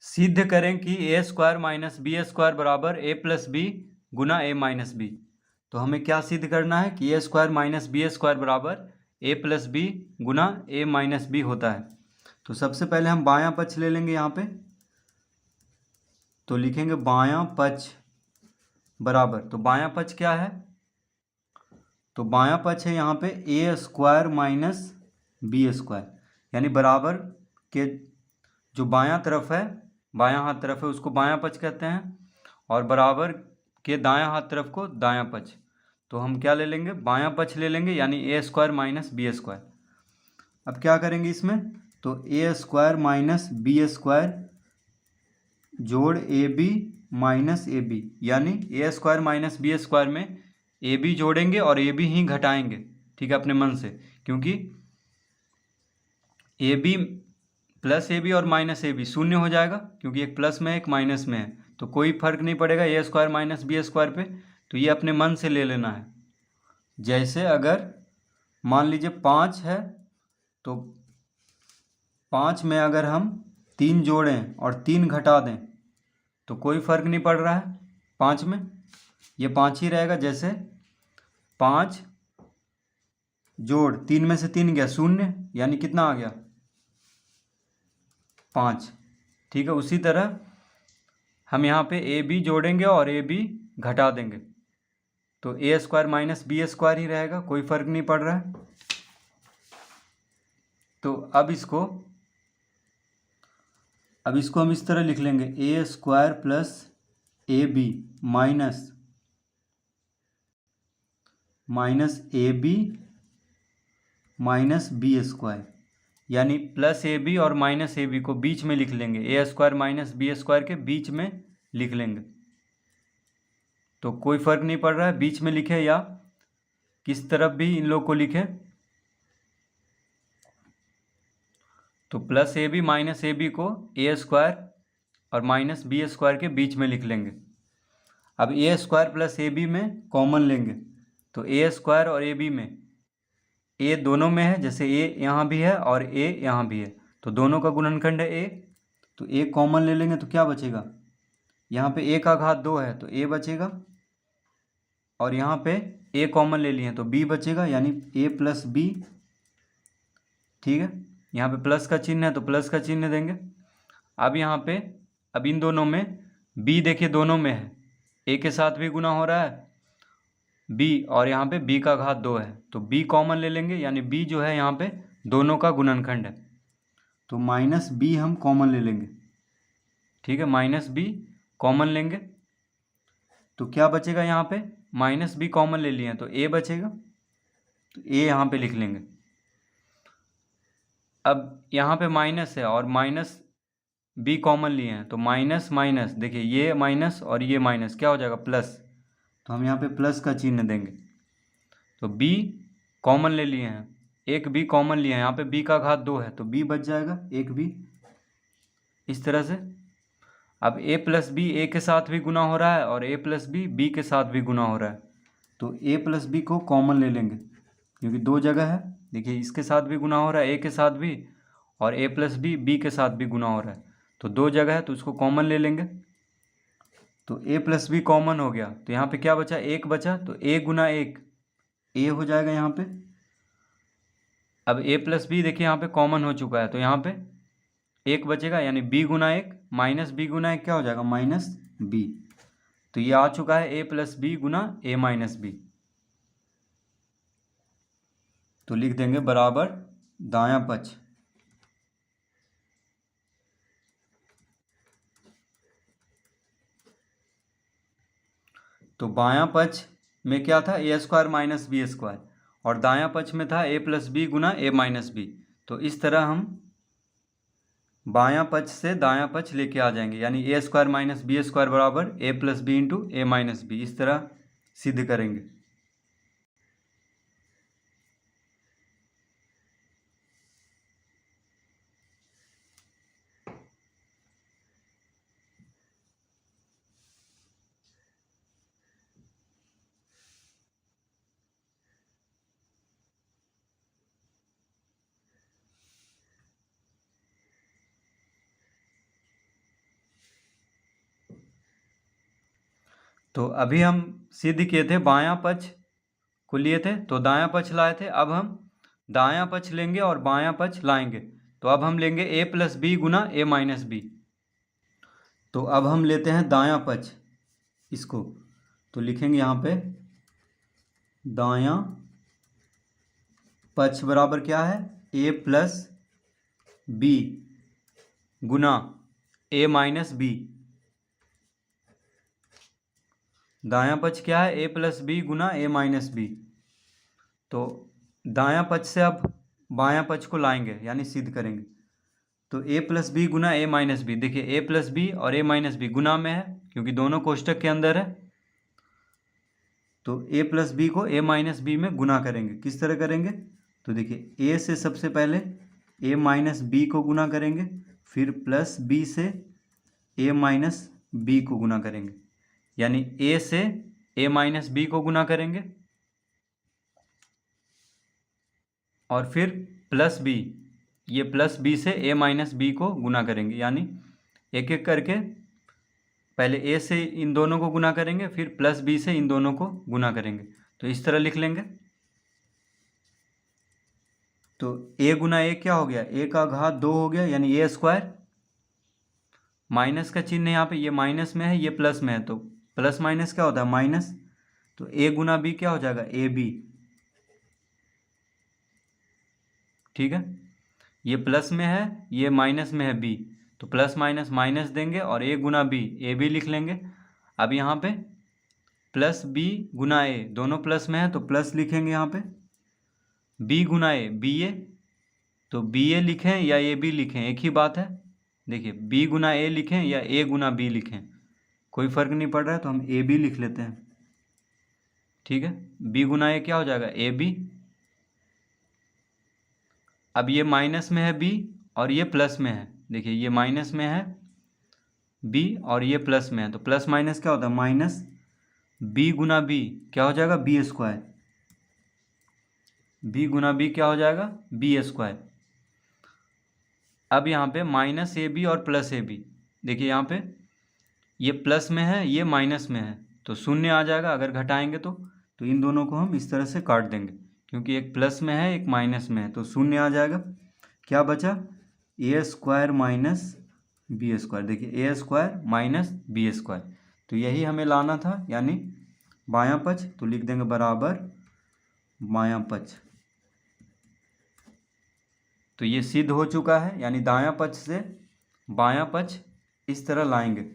सिद्ध करें कि ए स्क्वायर माइनस बी स्क्वायर बराबर ए प्लस बी गुना ए माइनस बी। तो हमें क्या सिद्ध करना है कि ए स्क्वायर माइनस बी स्क्वायर बराबर ए प्लस बी गुना ए माइनस बी होता है। तो सबसे पहले हम बायां पक्ष ले लेंगे यहाँ पे, तो लिखेंगे बायां पक्ष बराबर, तो बायां पक्ष क्या है, तो बायां पक्ष है यहाँ पे ए स्क्वायर माइनस बी स्क्वायर, यानी बराबर के जो बायां तरफ है, बायां हाथ तरफ है उसको बायां पक्ष कहते हैं, और बराबर के दायां हाथ तरफ को दायां पक्ष। तो हम क्या ले लेंगे, बायां पक्ष ले लेंगे, यानी A square minus B square. अब क्या करेंगे इसमें, तो A square minus B square जोड़ A B minus A B, यानी A square minus B square में ए बी जोड़ेंगे और ए बी ही घटाएंगे, ठीक है, अपने मन से, क्योंकि A B plus A B और माइनस ए बी शून्य हो जाएगा, क्योंकि एक प्लस में एक माइनस में है, तो कोई फर्क नहीं पड़ेगा ए स्क्वायर माइनस बी स्क्वायर पे। तो ये अपने मन से ले लेना है। जैसे अगर मान लीजिए 5 है, तो 5 में अगर हम 3 जोड़ें और 3 घटा दें तो कोई फर्क नहीं पड़ रहा है 5 में, ये 5 ही रहेगा। जैसे 5 जोड़ 3 में से 3 गया 0, यानी कितना आ गया 5, ठीक है। उसी तरह हम यहाँ पे ए बी जोड़ेंगे और ए बी घटा देंगे, तो A square minus B square ही रहेगा, कोई फर्क नहीं पड़ रहा है। तो अब इसको हम इस तरह लिख लेंगे, A square plus A B minus A B minus B square, यानी प्लस ए बी और माइनस ए बी को बीच में लिख लेंगे, A square minus B square के बीच में लिख लेंगे। तो कोई फर्क नहीं पड़ रहा है बीच में लिखे या किस तरफ भी इन लोग को लिखे, तो plus A B minus A B को ए स्क्वायर और माइनस बी स्क्वायर के बीच में लिख लेंगे। अब A square plus A B में कॉमन लेंगे, तो ए स्क्वायर और ए बी में ए दोनों में है, जैसे ए यहाँ भी है और ए यहाँ भी है, तो दोनों का गुणनखंड है ए, तो ए कॉमन ले लेंगे तो क्या बचेगा, यहाँ पे ए का घात 2 है तो ए बचेगा, और यहाँ पे ए कॉमन ले लिए तो बी बचेगा, यानी ए प्लस बी, ठीक है। यहाँ पे प्लस का चिन्ह है तो प्लस का चिन्ह देंगे। अब यहाँ पे अब इन दोनों में बी देखिए दोनों में है, ए के साथ भी गुना हो रहा है बी, और यहाँ पे बी का घात 2 है, तो बी कॉमन ले लेंगे, यानी बी जो है यहाँ पे दोनों का गुणनखंड है, तो माइनस बी हम कॉमन ले लेंगे, ठीक है, माइनस बी कॉमन लेंगे तो क्या बचेगा, यहाँ पे माइनस बी कॉमन ले लिए हैं तो ए बचेगा, तो ए यहाँ पे लिख लेंगे। अब यहाँ पे माइनस है और माइनस बी कॉमन लिए हैं, तो माइनस माइनस देखिए ये माइनस और ये माइनस क्या हो जाएगा प्लस, तो हम यहाँ पे प्लस का चिन्ह देंगे। तो b कॉमन ले लिए हैं, एक b कॉमन लिए हैं, यहाँ पे b का घात 2 है तो b बच जाएगा एक b, इस तरह से। अब a प्लस बी ए के साथ भी गुना हो रहा है और a प्लस बी बी के साथ भी गुना हो रहा है, तो a प्लस बी को कॉमन ले लेंगे, क्योंकि 2 जगह है, देखिए इसके साथ भी गुना हो रहा है a के साथ भी, और a प्लस बी बी के साथ भी गुना हो रहा है, तो 2 जगह है तो उसको कॉमन ले लेंगे। तो a प्लस बी कॉमन हो गया, तो यहाँ पे क्या बचा, 1 बचा, तो a गुना 1 a हो जाएगा यहाँ पे। अब a प्लस बी देखिए यहाँ पे कॉमन हो चुका है, तो यहाँ पे 1 बचेगा, यानी b गुना 1 माइनस बी गुना 1 क्या हो जाएगा माइनस b, तो ये आ चुका है a प्लस बी गुना a माइनस बी। तो लिख देंगे बराबर दायां पक्ष, तो बायां पक्ष में क्या था ए स्क्वायर माइनस बी स्क्वायर, और दायां पक्ष में था ए प्लस बी गुना ए माइनस बी। तो इस तरह हम बायां पक्ष से दायां पक्ष लेके आ जाएंगे, यानी A square minus B square बराबर ए प्लस बी इंटू ए माइनस बी, इस तरह सिद्ध करेंगे। तो अभी हम सिद्ध किए थे बायां पक्ष को लिए थे, तो दायां पक्ष लाए थे। अब हम दायां पक्ष लेंगे और बायां पक्ष लाएंगे। तो अब हम लेंगे a प्लस बी गुना a माइनस बी। तो अब हम लेते हैं दायां पक्ष इसको, तो लिखेंगे यहाँ पे दायां पक्ष बराबर क्या है, a प्लस बी गुना a माइनस बी। दायां पक्ष क्या है, a प्लस बी गुना a माइनस बी। तो दायां पक्ष से अब बायां पक्ष को लाएंगे यानी सिद्ध करेंगे। तो a प्लस बी गुना a माइनस बी, देखिए a प्लस बी और a माइनस बी गुना में है क्योंकि दोनों कोष्टक के अंदर है। तो a प्लस बी को a माइनस बी में गुना करेंगे। किस तरह करेंगे, तो देखिए a से सबसे पहले a माइनस बी को गुना करेंगे, फिर प्लस b से a माइनस बी को गुना करेंगे, यानी a से a माइनस बी को गुना करेंगे और फिर प्लस b, ये प्लस b से a माइनस बी को गुना करेंगे, यानी एक एक करके पहले a से इन दोनों को गुना करेंगे, फिर प्लस b से इन दोनों को गुना करेंगे। तो इस तरह लिख लेंगे। तो a गुना a क्या हो गया, a का घात 2 हो गया, यानी a स्क्वायर। माइनस का चिन्ह यहाँ पे, ये माइनस में है ये प्लस में है, तो प्लस माइनस क्या होता है, माइनस। तो a गुना b क्या हो जाएगा, ए बी। ठीक है, ये प्लस में है ये माइनस में है b, तो प्लस माइनस माइनस देंगे और a गुना b ए बी लिख लेंगे। अब यहाँ पे प्लस b गुना a दोनों प्लस में है तो प्लस लिखेंगे यहाँ पे, b गुना a बी ए, तो बी ए लिखें या ए बी लिखें एक ही बात है। देखिए b गुना a लिखें या a गुना b लिखें कोई फ़र्क नहीं पड़ रहा है, तो हम ए बी लिख लेते हैं। ठीक है, b गुना a क्या हो जाएगा, ए बी। अब ये माइनस में है b और ये प्लस में है, देखिए ये माइनस में है b और ये प्लस में है, तो प्लस माइनस क्या होता है, माइनस। b गुना b क्या हो जाएगा, बी स्क्वायर। b गुना b क्या हो जाएगा, बी स्क्वायर। अब यहाँ पे माइनस ए बी और प्लस ए बी, देखिए यहाँ पे ये प्लस में है ये माइनस में है, तो शून्य आ जाएगा अगर घटाएंगे तो इन दोनों को हम इस तरह से काट देंगे क्योंकि एक प्लस में है एक माइनस में है, तो शून्य आ जाएगा। क्या बचा, ए स्क्वायर माइनस बी स्क्वायर। देखिए ए स्क्वायर माइनस बी स्क्वायर, तो यही हमें लाना था, यानी बायां पक्ष। तो लिख देंगे बराबर बायां पक्ष। तो ये सिद्ध हो चुका है, यानी दायां पक्ष से बायां पक्ष इस तरह लाएंगे।